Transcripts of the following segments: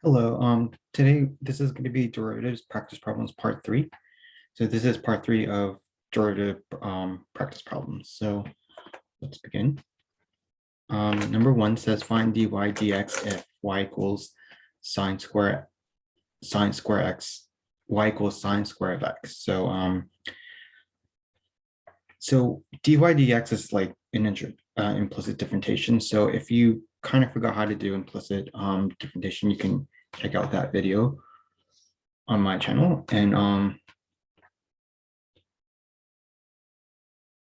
Hello. Today this is going to be derivatives practice problems part 3. So this is part 3 of derivative practice problems. So let's begin. Number 1 says find dy dx if y equals sine square x, y equals sine square of x. So dy dx is like an implicit differentiation. So if you kind of forgot how to do implicit differentiation, you can check out that video on my channel. And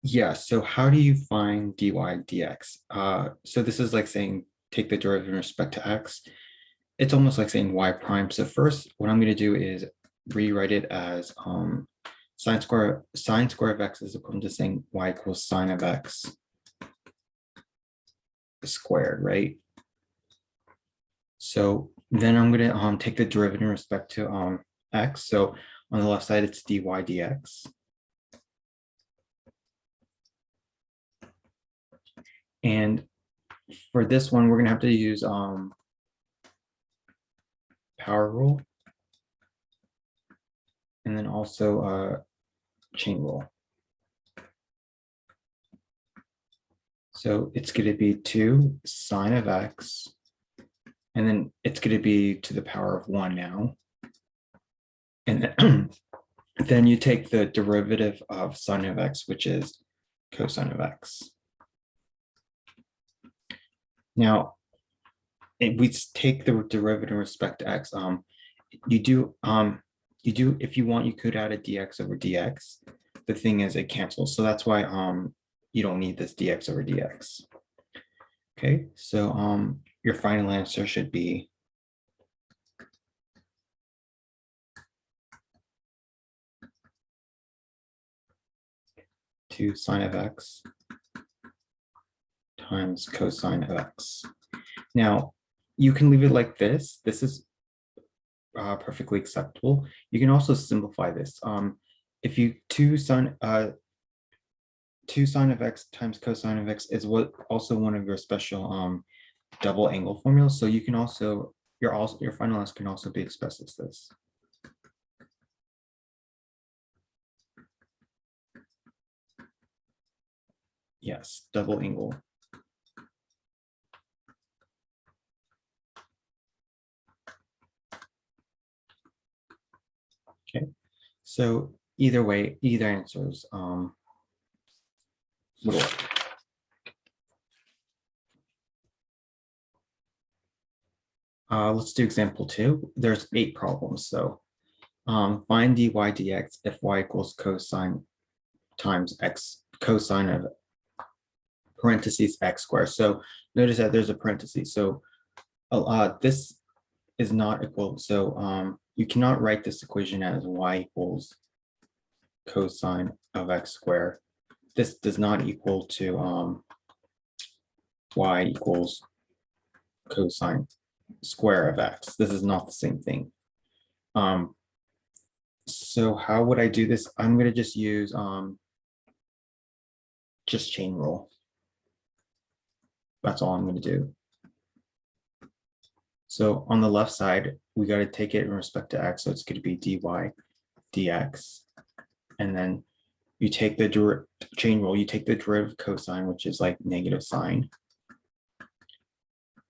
yeah, so how do you find dy dx? So this is like saying take the derivative in respect to x. It's almost like saying y prime. So first, what I'm going to do is rewrite it as sine square of x is equivalent to saying y equals sine of x squared, right? So then I'm going to take the derivative in respect to x. So on the left side, it's dy dx. And for this one, we're going to have to use power rule and then also chain rule. So it's going to be 2 sine of x, and then it's going to be to the power of 1 now. And then you take the derivative of sine of x, which is cosine of x. Now, if we take the derivative in respect to x, you do if you want, you could add a dx over dx. The thing is, it cancels, so that's why you don't need this dx over dx. Okay, so your final answer should be 2 sine of x times cosine of x. Now, you can leave it like this. This is perfectly acceptable. You can also simplify this. If you 2 sine of x times cosine of x is also one of your special double angle formulas. So you can also your final answer can also be expressed as this. Yes, double angle. Okay, so either way, either answers would work. Let's do example 2. There's 8 problems. So find dy dx if y equals cosine times x, cosine of parentheses x squared. So notice that there's a parenthesis. So this is not equal. So you cannot write this equation as y equals cosine of x squared. This does not equal to y equals cosine square of x. This is not the same thing. So how would I do this? I'm going to just use just chain rule. That's all I'm going to do. So on the left side, we got to take it in respect to x. So it's going to be dy dx. And then you take the chain rule, you take the derivative cosine, which is like negative sine.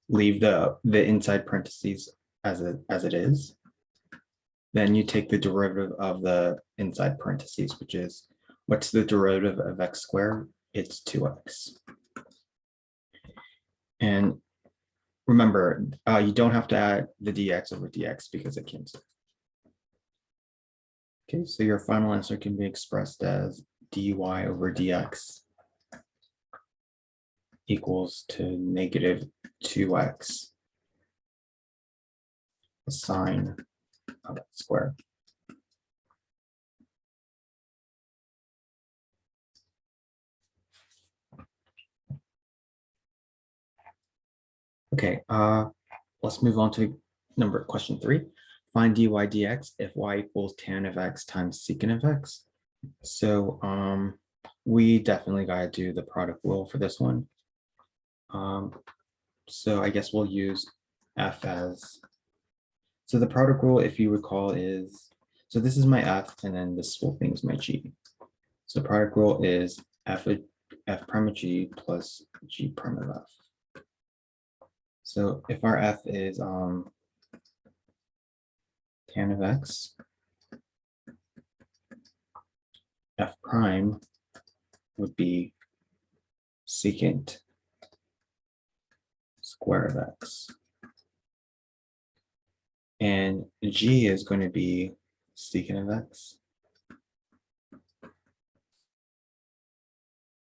Leave the inside parentheses as it is. Then you take the derivative of the inside parentheses, which is, what's the derivative of x squared? It's 2x. And remember, you don't have to add the dx over dx because it cancels. Okay, so your final answer can be expressed as dy over dx equals to negative 2x sine of x squared. Okay, let's move on to question 3. Find dy dx if y equals tan of x times secant of x. So we definitely got to do the product rule for this one. So I guess we'll use f as So the product rule, if you recall, is, so this is my f, and then this whole thing is my g. So the product rule is f prime of g plus g prime of f. So if our f is tan of x, f prime would be secant square of x. And g is going to be secant of x.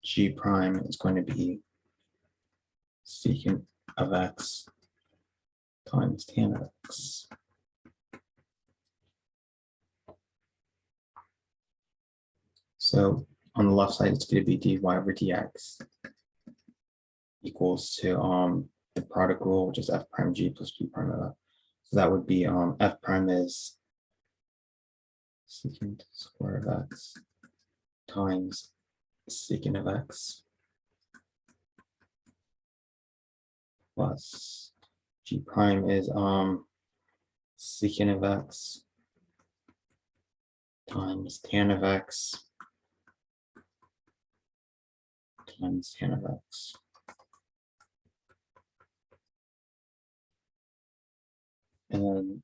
G prime is going to be secant of x times tan of x. So on the left side, it's going to be dy over dx equals to the product rule, which is f prime g plus g prime of f. So that would be f prime is secant square of x times secant of x plus g prime is secant of x times tan of x times tan of x. And then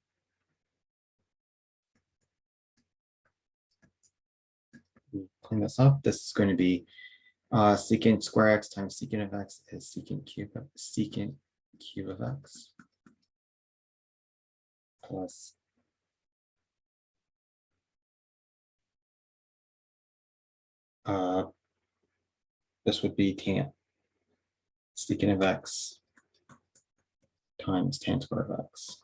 we clean this up. This is going to be secant square x times secant of x is secant cube of x plus this would be tan secant of x times tan square of x.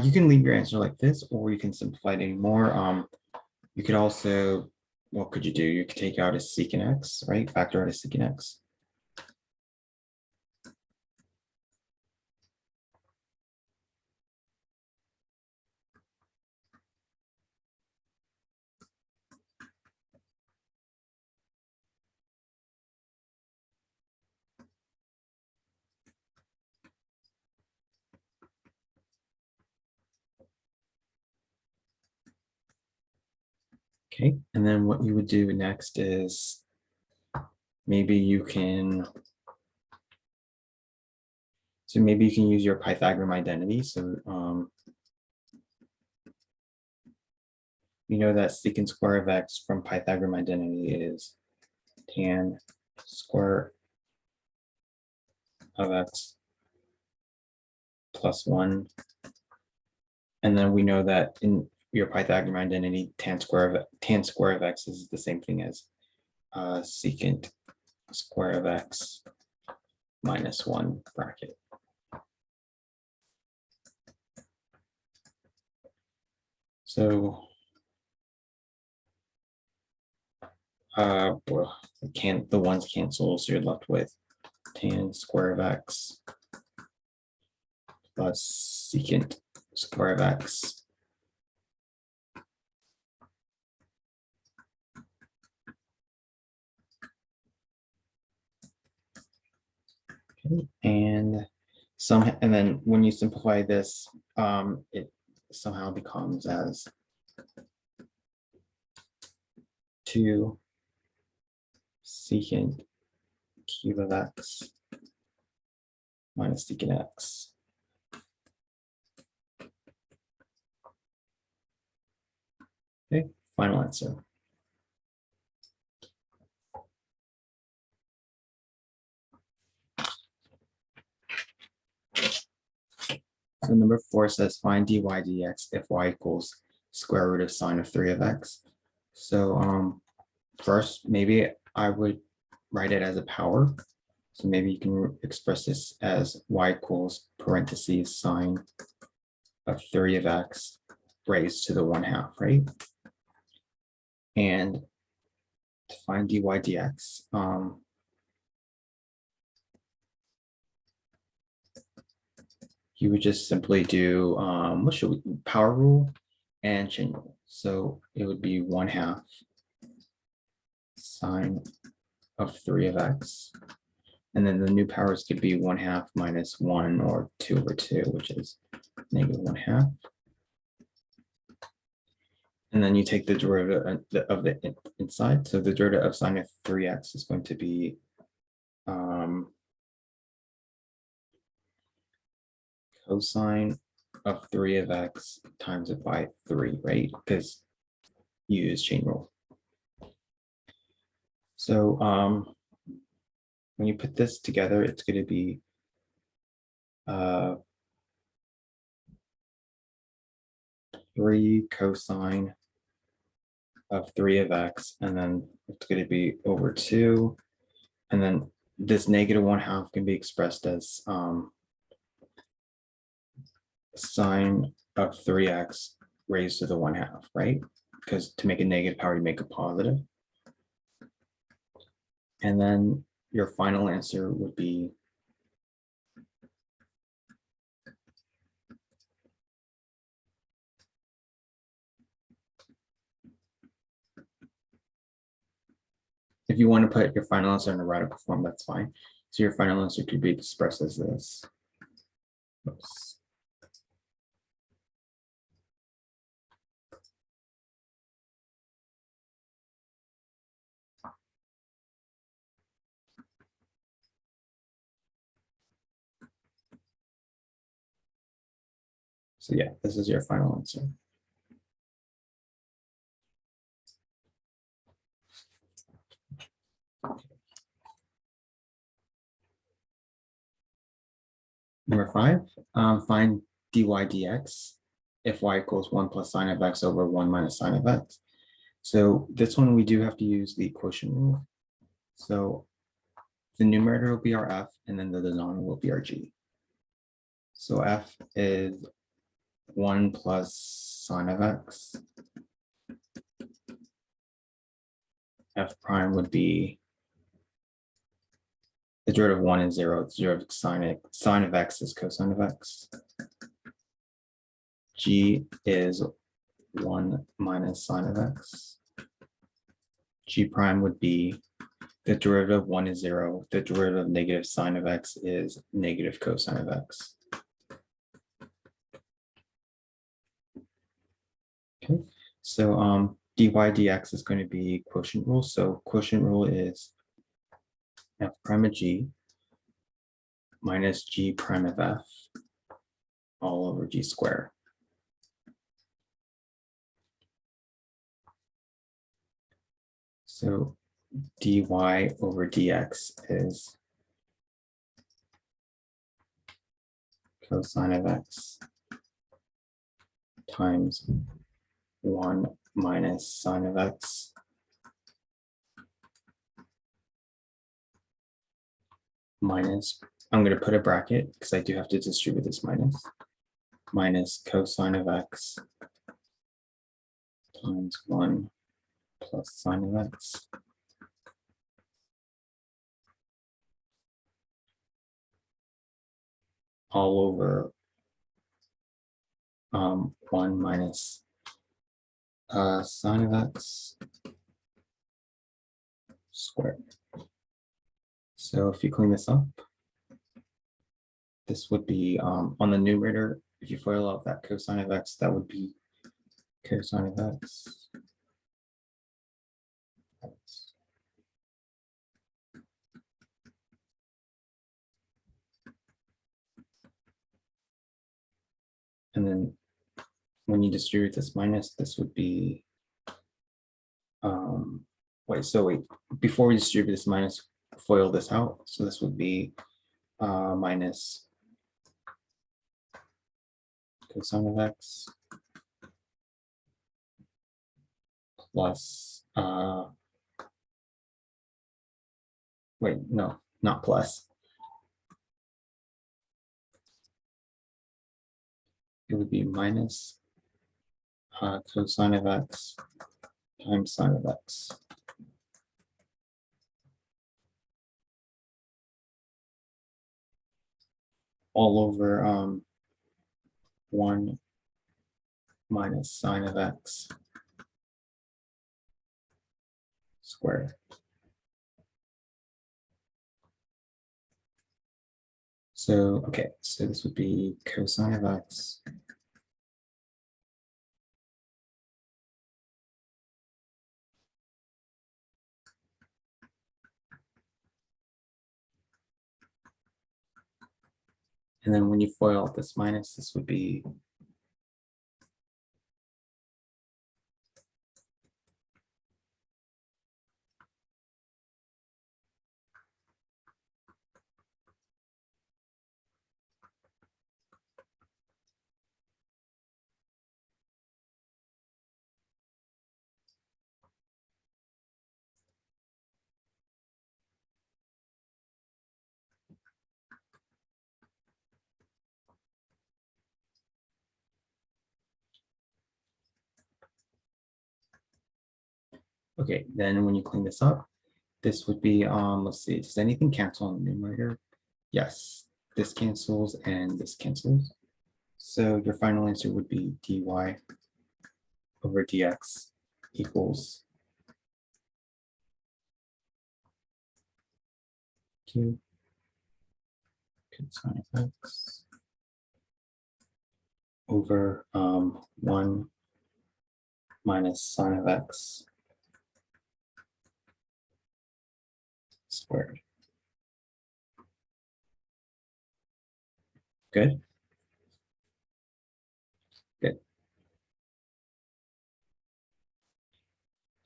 You can leave your answer like this, or you can simplify it anymore. You could also, what could you do? You could take out a secant x, right? Factor out a secant x. Okay, and then what you would do next is maybe you can, maybe you can use your Pythagorean identity. So you know that secant square of x from Pythagorean identity is tan square of x plus 1. And then we know that in your Pythagorean identity, tan square of x is the same thing as secant square of x minus 1 bracket. So well, the ones cancel, so you're left with tan square of x plus secant square of x okay. And then when you simplify this, it somehow becomes as 2 secant cube of x minus secant x. Okay, final answer. So number 4 says find dy dx if y equals square root of sine of 3 of x. So first, maybe I would write it as a power. So maybe you can express this as y equals parentheses sine of 3 of x raised to the 1/2, right? And to find dy dx, you would just simply do, what should we, power rule and chain rule. So it would be 1/2 sine of 3 of x And then the new powers could be 1/2 minus 1 or 2/2, which is -1/2. And then you take the derivative of the inside. So the derivative of sine of 3x is going to be cosine of 3 of x times it by 3, right? Because you use chain rule. So when you put this together, it's going to be 3 cosine of 3 of x, and then it's going to be over 2. And then this -1/2 can be expressed as sine of 3x raised to the 1/2, right? Because to make a negative power, you make a positive. And then your final answer would be if you want to put your final answer in a radical form, that's fine. So your final answer could be expressed as this. Oops. So yeah, this is your final answer. Number 5, find dy dx if y equals 1 plus sine of x over 1 minus sine of x. So this one, we do have to use the quotient rule. So the numerator will be our f, and then the denominator will be our g. So f is 1 plus sine of x. F prime would be the derivative of 1 and 0. The derivative of sine of x is cosine of x. G is 1 minus sine of x. G prime would be the derivative of 1 is 0. The derivative of negative sine of x is negative cosine of x. Okay, so dy dx is going to be quotient rule. So quotient rule is f prime of g minus g prime of f all over g squared. So dy over dx is cosine of x times 1 minus sine of x minus, I'm going to put a bracket because I do have to distribute this minus cosine of x times 1 plus sine of x all over 1 minus sine of x squared. So if you clean this up, this would be on the numerator. If you FOIL out that cosine of x, that would be cosine of x. And then when you distribute this minus, this would be, wait, before we distribute this minus, FOIL this out. So this would be minus cosine of x plus, wait, no, not plus. It would be minus cosine of x times sine of x. All over 1 minus sine of x squared. So, okay, so this would be cosine of x. And then when you FOIL out this minus, this would be okay. Then when you clean this up, this would be, let's see, does anything cancel on the numerator? Yes, this cancels and this cancels. So your final answer would be dy over dx equals q cosine of x over 1 minus sine of x squared. Good. Good.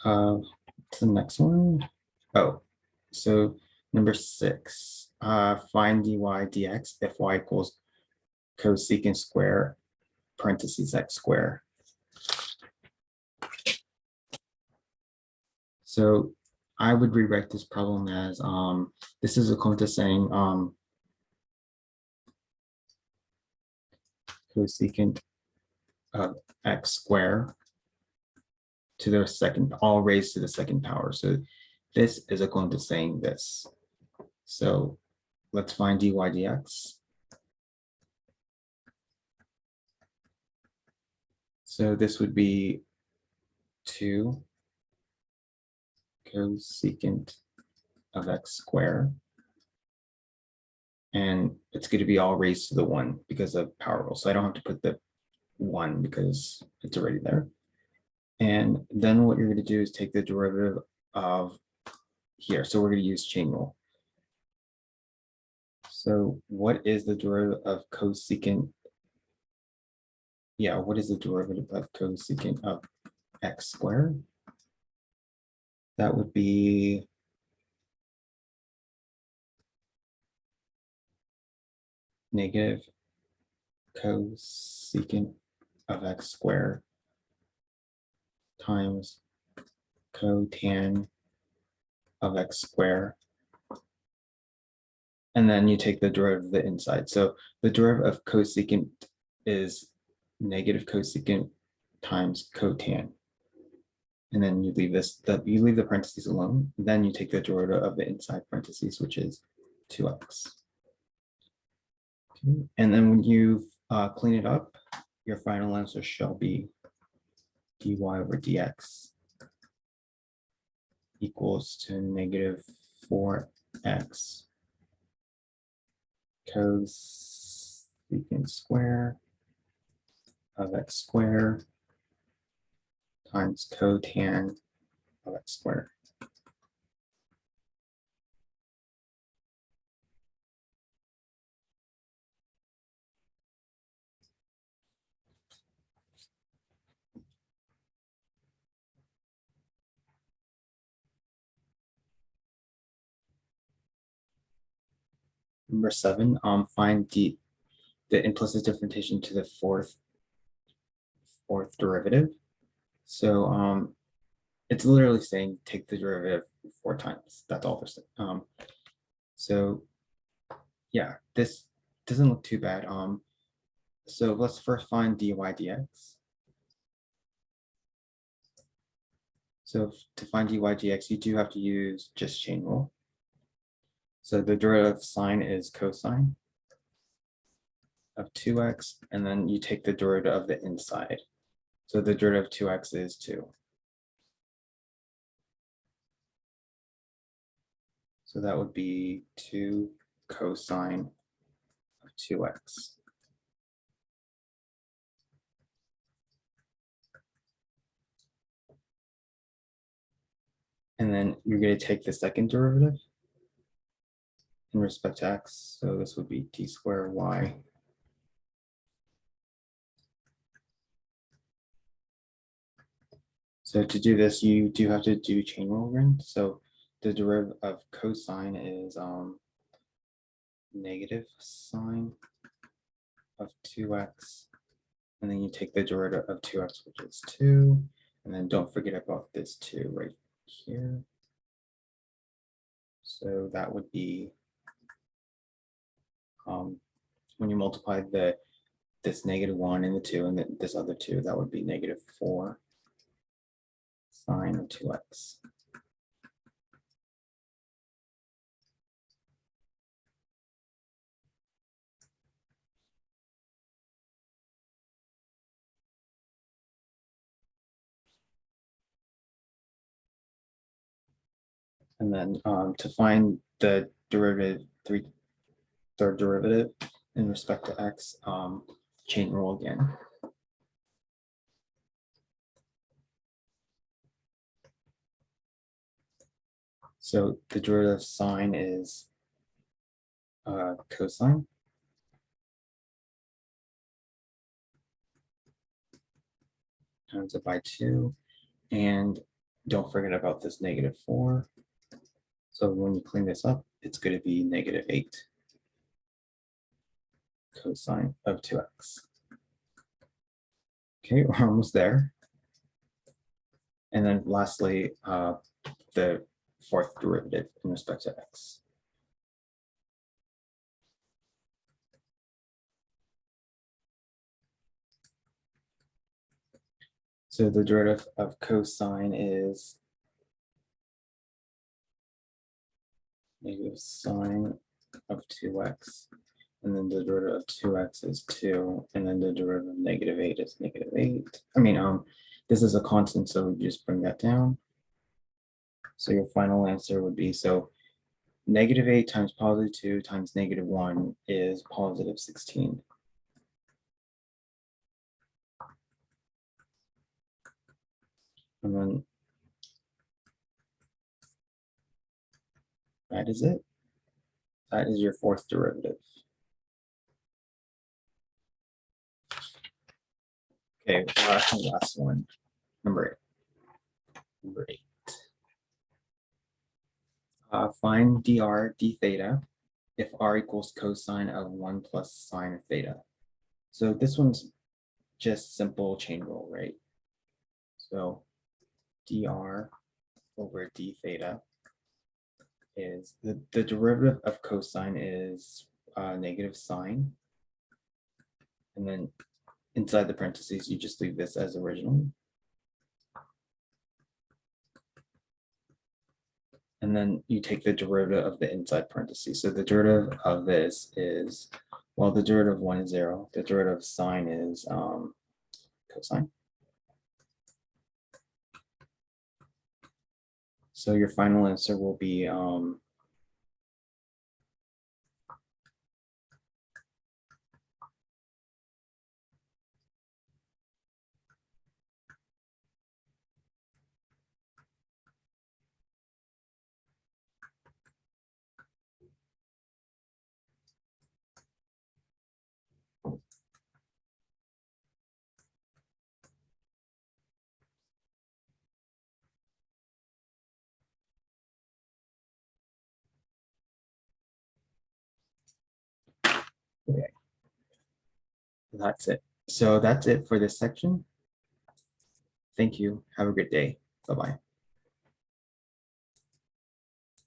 The next one. Oh, so number 6. Find dy dx if y equals cosecant square parentheses x square. So I would rewrite this problem as this is equivalent to saying cosecant of x square to the second, all raised to the second power. So this is equivalent to saying this. So let's find dy dx. So this would be 2 cosecant of x squared. And it's going to be all raised to the 1 because of power rule. So I don't have to put the 1 because it's already there. And then what you're going to do is take the derivative of here. So we're going to use chain rule. So what is the derivative of cosecant? Yeah, what is the derivative of cosecant of x squared? That would be negative cosecant of x squared times cotan of x squared. And then you take the derivative of the inside. So the derivative of cosecant is negative cosecant times cotan. And then you leave you leave the parentheses alone. Then you take the derivative of the inside parentheses, which is 2x. Okay. And then when you clean it up, your final answer shall be dy over dx equals to negative 4x cosecant square of x squared times cotan of x squared. Number 7, find the implicit differentiation to the fourth derivative. So it's literally saying take the derivative 4 times. That's all they're saying. So yeah, this doesn't look too bad. So let's first find dy dx. So to find dy dx, you do have to use just chain rule. So the derivative of sine is cosine of 2x, and then you take the derivative of the inside. So the derivative of 2x is 2. So that would be 2 cosine 2x. And then you're going to take the second derivative in respect to x. So this would be d squared y. So to do this, you do have to do chain rule again. So the derivative of cosine is negative sine of 2x. And then you take the derivative of 2x, which is 2. And then don't forget about this 2 right here. So that would be when you multiply this -1 and the 2 and this other 2, that would be -4 sine of 2x. And then to find the third derivative in respect to x, chain rule again. So the derivative of sine is cosine. Times it by 2. And don't forget about this -4. So when you clean this up, it's going to be -8 cosine of 2x. Okay, we're almost there. And then lastly, the fourth derivative in respect to x. So the derivative of cosine is negative sine of 2x. And then the derivative of 2x is 2. And then the derivative of -8 is -8. I mean, this is a constant, so we just bring that down. So your final answer would be, so -8 times +2 times -1 is +16. And then that is it. That is your fourth derivative. Okay, last one, number 8. Find dr d theta if r equals cosine of 1 plus sine of theta. So this one's just simple chain rule, right? So dr over d theta is the derivative of cosine is negative sine. And then inside the parentheses, you just leave this as original. And then you take the derivative of the inside parentheses. So the derivative of this is, well, the derivative of 1 is 0. The derivative of sine is cosine. So your final answer will be okay. That's it. So that's it for this section. Thank you. Have a good day. Bye-bye.